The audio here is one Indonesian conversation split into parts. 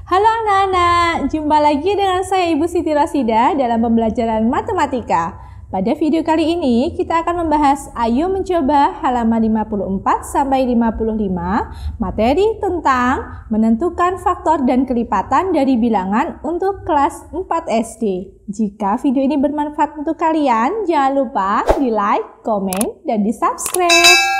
Halo anak-anak, jumpa lagi dengan saya Ibu Siti Rasida dalam pembelajaran matematika. Pada video kali ini kita akan membahas Ayo Mencoba halaman 54 sampai 55, materi tentang menentukan faktor dan kelipatan dari bilangan untuk kelas 4 SD. Jika video ini bermanfaat untuk kalian, jangan lupa di like, komen, dan di subscribe.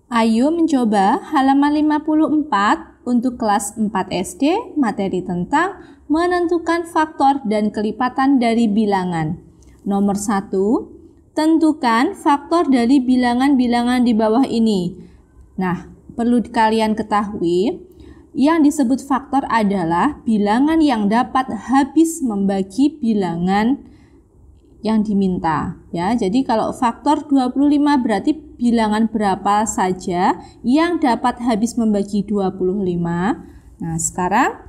Ayo mencoba halaman 54 untuk kelas 4 SD, materi tentang menentukan faktor dan kelipatan dari bilangan. Nomor 1, tentukan faktor dari bilangan-bilangan di bawah ini. Nah, perlu kalian ketahui, yang disebut faktor adalah bilangan yang dapat habis membagi bilangan yang diminta. Ya, jadi kalau faktor 25 berarti bilangan berapa saja yang dapat habis membagi 25. Nah, sekarang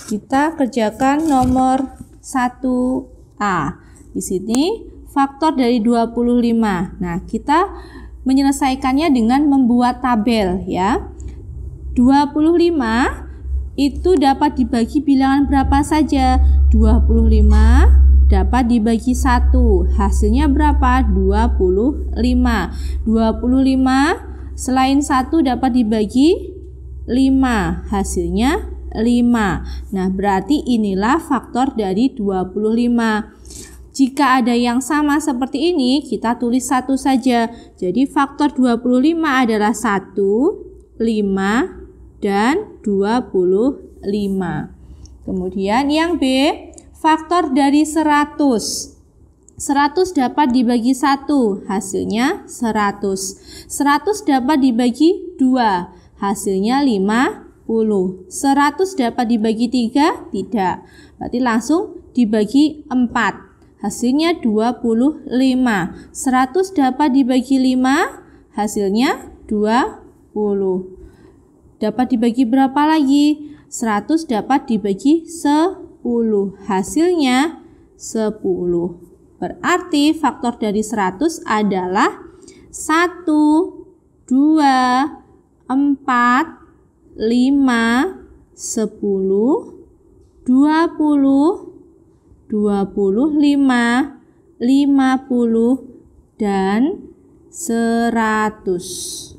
kita kerjakan nomor 1A. Di sini faktor dari 25. Nah, kita menyelesaikannya dengan membuat tabel ya. 25 itu dapat dibagi bilangan berapa saja? 25 dapat dibagi 1, hasilnya berapa? 25. 25 selain 1 dapat dibagi 5, hasilnya 5. Nah, berarti inilah faktor dari 25. Jika ada yang sama seperti ini, kita tulis 1 saja. Jadi faktor 25 adalah 1, 5, dan 25. Kemudian yang B, faktor dari 100. 100 dapat dibagi 1, hasilnya 100. 100 dapat dibagi 2, hasilnya 50. 100 dapat dibagi 3, tidak. Berarti langsung dibagi 4, hasilnya 25. 100 dapat dibagi 5, hasilnya 20. Dapat dibagi berapa lagi? 100 dapat dibagi 10, hasilnya 10. Berarti faktor dari 100 adalah 1, 2, 4, 5, 10, 20, 25, 50, dan 100.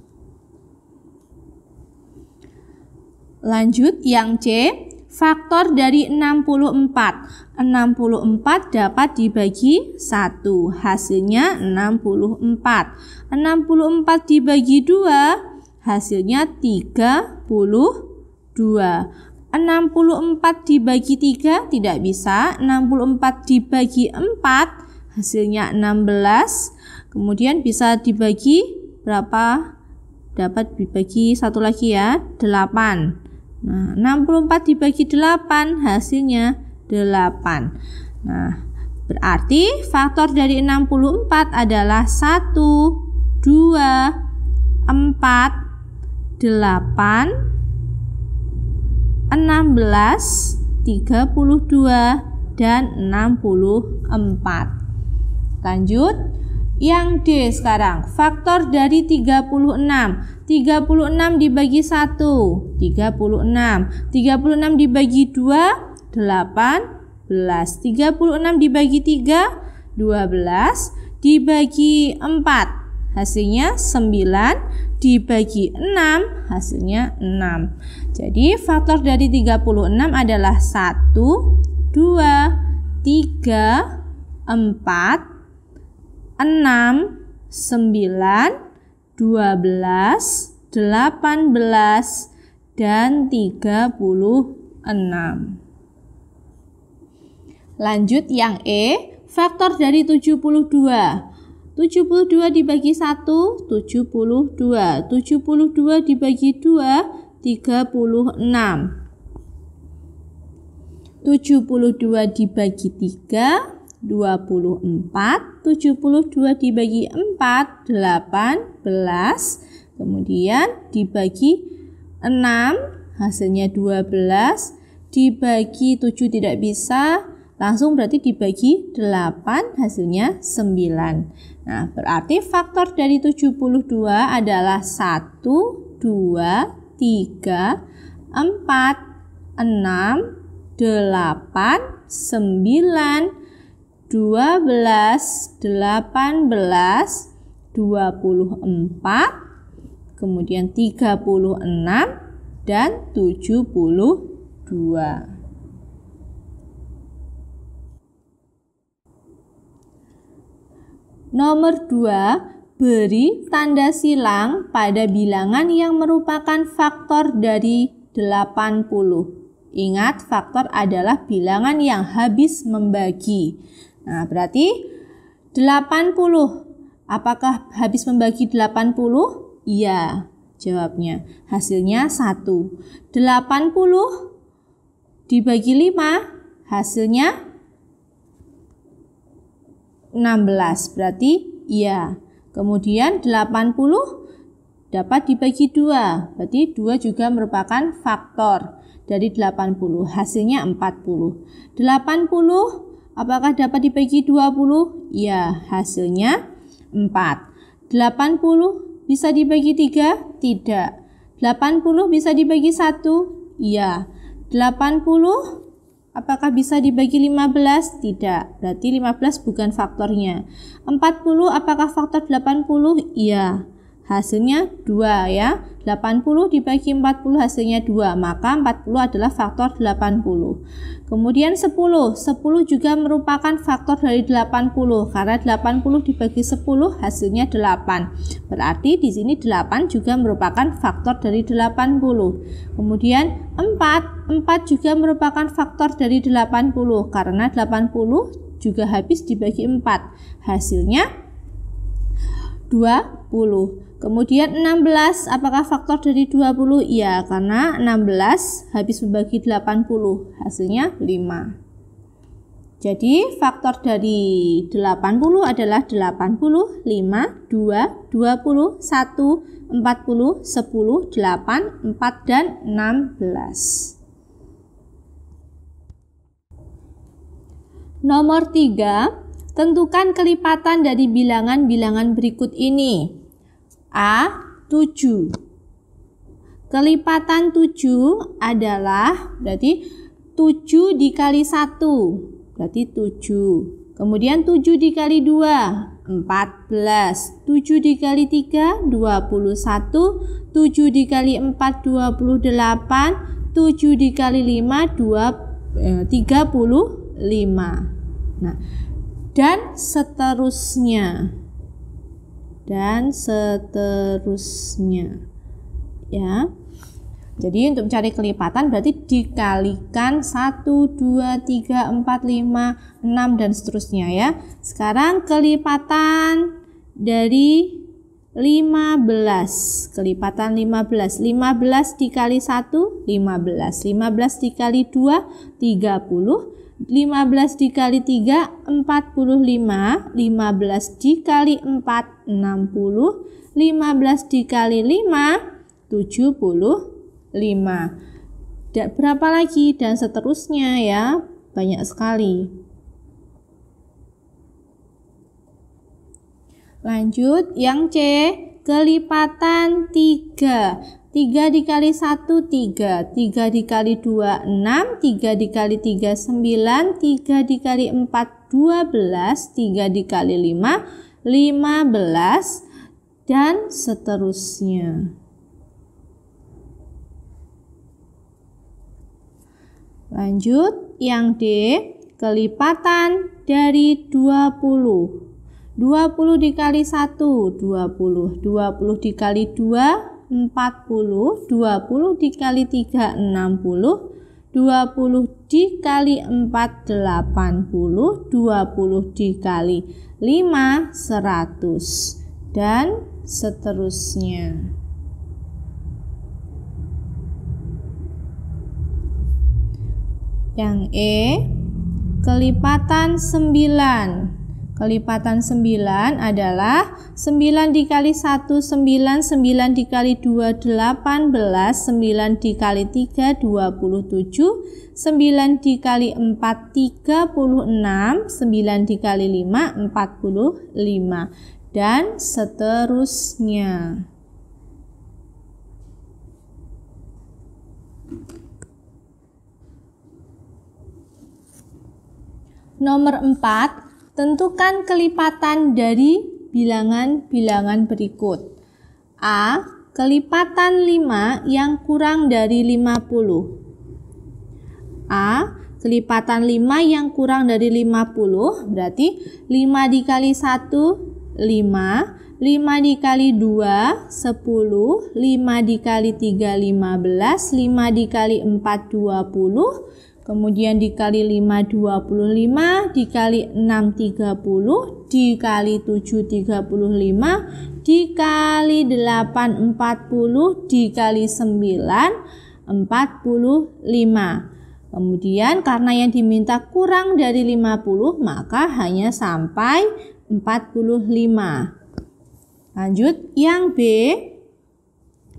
Lanjut yang C, faktor dari 64. 64 dapat dibagi 1, hasilnya 64. 64 dibagi 2, hasilnya 32. 64 dibagi 3 tidak bisa. 64 dibagi 4, hasilnya 16. Kemudian bisa dibagi berapa? Dapat dibagi 1 lagi ya, 8. Nah, 64 dibagi 8, hasilnya 8. Nah, berarti faktor dari 64 adalah 1, 2, 4, 8, 16, 32, dan 64. Lanjut. Yang D sekarang, faktor dari 36. 36 dibagi 1, 36. 36 dibagi 2, 18. 36 dibagi 3, 12. Dibagi 4, hasilnya 9. Dibagi 6, hasilnya 6. Jadi faktor dari 36 adalah 1, 2, 3, 4, 6, 9, 12, 18, dan 36. Lanjut yang E, faktor dari 72. 72 dibagi 1, 72. 72 dibagi 2, 36. 72 dibagi 3, 24, 72 dibagi 4, 18, kemudian dibagi 6, hasilnya 12, dibagi 7 tidak bisa, langsung berarti dibagi 8, hasilnya 9. Nah, berarti faktor dari 72 adalah 1, 2, 3, 4, 6, 8, 9, 12, 18, 24, kemudian 36, dan 72. Nomor 2, beri tanda silang pada bilangan yang merupakan faktor dari 80. Ingat, faktor adalah bilangan yang habis membagi. Nah, berarti 80. Apakah habis membagi 80? Iya, jawabnya. Hasilnya 1. 80 dibagi 5, hasilnya 16. Berarti iya. Kemudian 80 dapat dibagi 2. Berarti 2 juga merupakan faktor dari 80. Hasilnya 40. 80 apakah dapat dibagi 20? Iya, hasilnya 4. 80 bisa dibagi 3? Tidak. 80 bisa dibagi 1? Iya. 80 apakah bisa dibagi 15? Tidak. Berarti 15 bukan faktornya. 40 apakah faktor 80? Iya. Hasilnya 2 ya. 80 dibagi 40 hasilnya 2. Maka 40 adalah faktor 80. Kemudian 10. 10 juga merupakan faktor dari 80 karena 80 dibagi 10 hasilnya 8. Berarti di sini 8 juga merupakan faktor dari 80. Kemudian 4 juga merupakan faktor dari 80 karena 80 juga habis dibagi 4. Hasilnya 20. Kemudian 16, apakah faktor dari 20? Iya, karena 16 habis membagi 80, hasilnya 5. Jadi faktor dari 80 adalah 80, 5, 2, 20, 1, 40, 10, 8, 4, dan 16. Nomor 3, tentukan kelipatan dari bilangan-bilangan berikut ini. A. 7. Kelipatan 7 adalah berarti 7 dikali 1, berarti 7. Kemudian 7 dikali 2, 14. 7 dikali 3, 21. 7 dikali 4, 28. 7 dikali 5, 35. Nah, dan seterusnya. Ya. Jadi untuk mencari kelipatan berarti dikalikan 1, 2, 3, 4, 5, 6 dan seterusnya ya. Sekarang kelipatan dari 15. Kelipatan 15. 15 dikali 1, 15. 15 dikali 2, 30. 15 dikali 3, 45. 15 dikali 4, 60. 15 dikali 5, 75. Berapa lagi? Dan seterusnya ya. Banyak sekali. Lanjut, yang C, kelipatan 3. 3 dikali 1, 3. 3 dikali 2, 6. 3 dikali 3, 9. 3 dikali 4, 12. 3 dikali 5, 15. Dan seterusnya. Lanjut, yang D, kelipatan dari 20. 20 dikali 1, 20. 20 dikali 2, 40. 20 dikali 3, 60. 20 dikali 4, 80. 20 dikali 5, 100. Dan seterusnya. Yang E, kelipatan 9. Kelipatan 9 adalah 9 dikali 1, 9, 9 dikali 2, 18, 9 dikali 3, 27, 9 dikali 4, 36, 9 dikali 5, 45, dan seterusnya. Nomor 4, tentukan kelipatan dari bilangan-bilangan berikut. A. Kelipatan 5 yang kurang dari 50. A. Kelipatan 5 yang kurang dari 50 berarti 5 dikali 1, 5, 5 dikali 2, 10, 5 dikali 3, 15, 5 dikali 4, 20, kemudian dikali 5, 25, dikali 6, 30, dikali 7, 35, dikali 8, 40, dikali 9, 45. Kemudian karena yang diminta kurang dari 50, maka hanya sampai 45. Lanjut, yang B.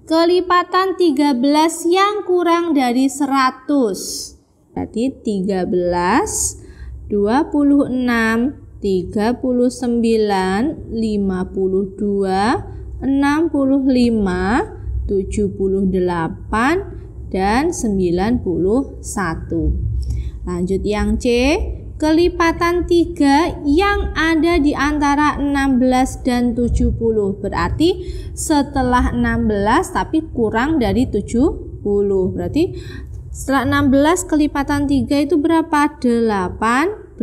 Kelipatan 13 yang kurang dari 100. Berarti 13, 26, 39, 52, 65, 78, dan 91. Lanjut yang C. Kelipatan 3 yang ada di antara 16 dan 70. Berarti setelah 16 tapi kurang dari 70. Berarti setelah 16 kelipatan 3 itu berapa? 18.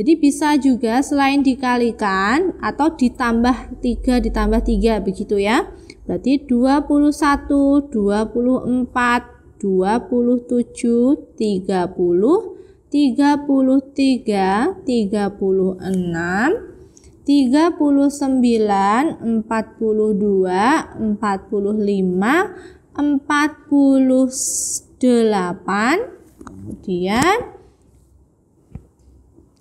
Jadi bisa juga selain dikalikan atau ditambah 3 ditambah 3 begitu ya. Berarti 21, 24, 27, 30, 33, 36, 39, 42, 45, 48, kemudian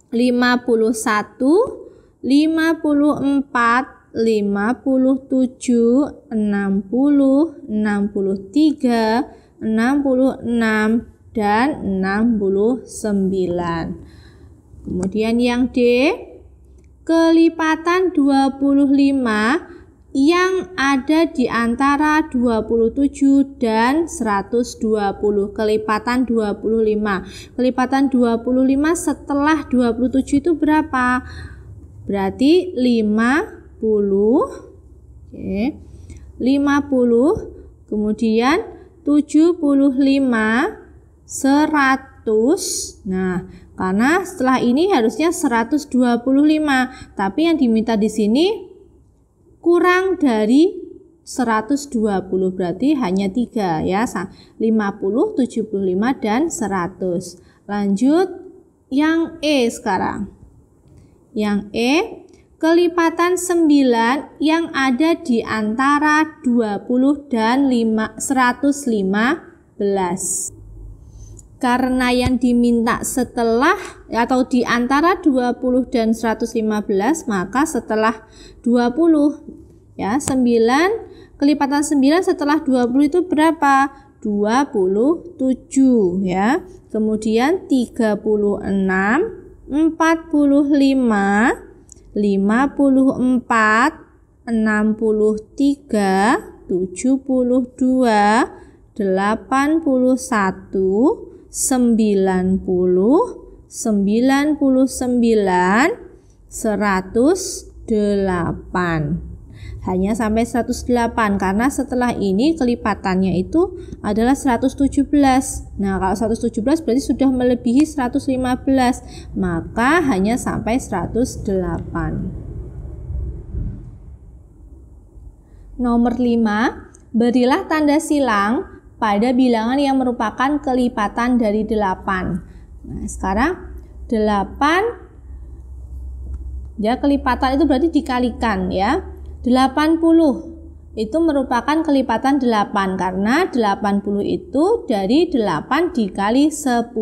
51, 54, 57, 60, 63, 66, dan 69. Kemudian yang D, kelipatan 25 yang ada di antara 27 dan 120. Kelipatan 25. Kelipatan 25 setelah 27 itu berapa? Berarti 50. Oke. 50, kemudian 75, 100. Nah, karena setelah ini harusnya 125, tapi yang diminta di sini kurang dari 120, berarti hanya 3 ya. 50, 75, dan 100. Lanjut yang E sekarang. Yang E, kelipatan 9 yang ada di antara 20 dan 115. Karena yang diminta setelah atau di antara 20 dan 115, maka setelah 20 ya, 9 kelipatan 9 setelah 20 itu berapa? 27 ya. Kemudian 36, 45, 54, 63, 72, 81, 90, 99, 108. Hanya sampai 108 karena setelah ini kelipatannya itu adalah 117. Nah, kalau 117 berarti sudah melebihi 115, maka hanya sampai 108. Nomor 5, berilah tanda silang pada bilangan yang merupakan kelipatan dari 8. Nah, sekarang 8 ya, kelipatan itu berarti dikalikan ya. 80 itu merupakan kelipatan 8 karena 80 itu dari 8 dikali 10.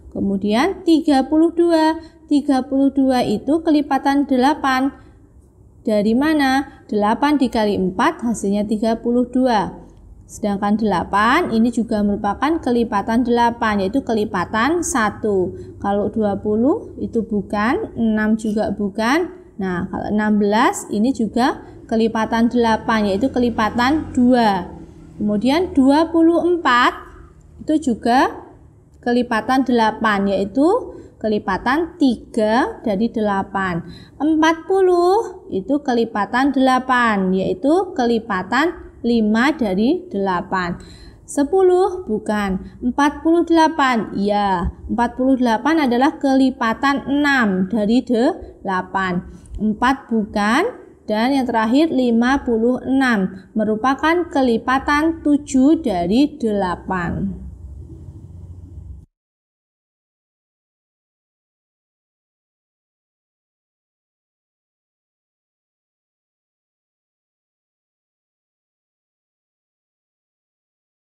Kemudian 32 itu kelipatan 8. Dari mana? 8 dikali 4 hasilnya 32. Sedangkan 8 ini juga merupakan kelipatan 8, yaitu kelipatan 1. Kalau 20 itu bukan, 6 juga bukan. Nah, kalau 16 ini juga kelipatan 8, yaitu kelipatan 2. Kemudian 24 itu juga kelipatan 8, yaitu kelipatan 3 dari 8. 40 itu kelipatan 8, yaitu kelipatan 5 dari 8. 10 bukan, 48, ya, 48 adalah kelipatan 6 dari 8. 4 bukan, dan yang terakhir 56 merupakan kelipatan 7 dari 8.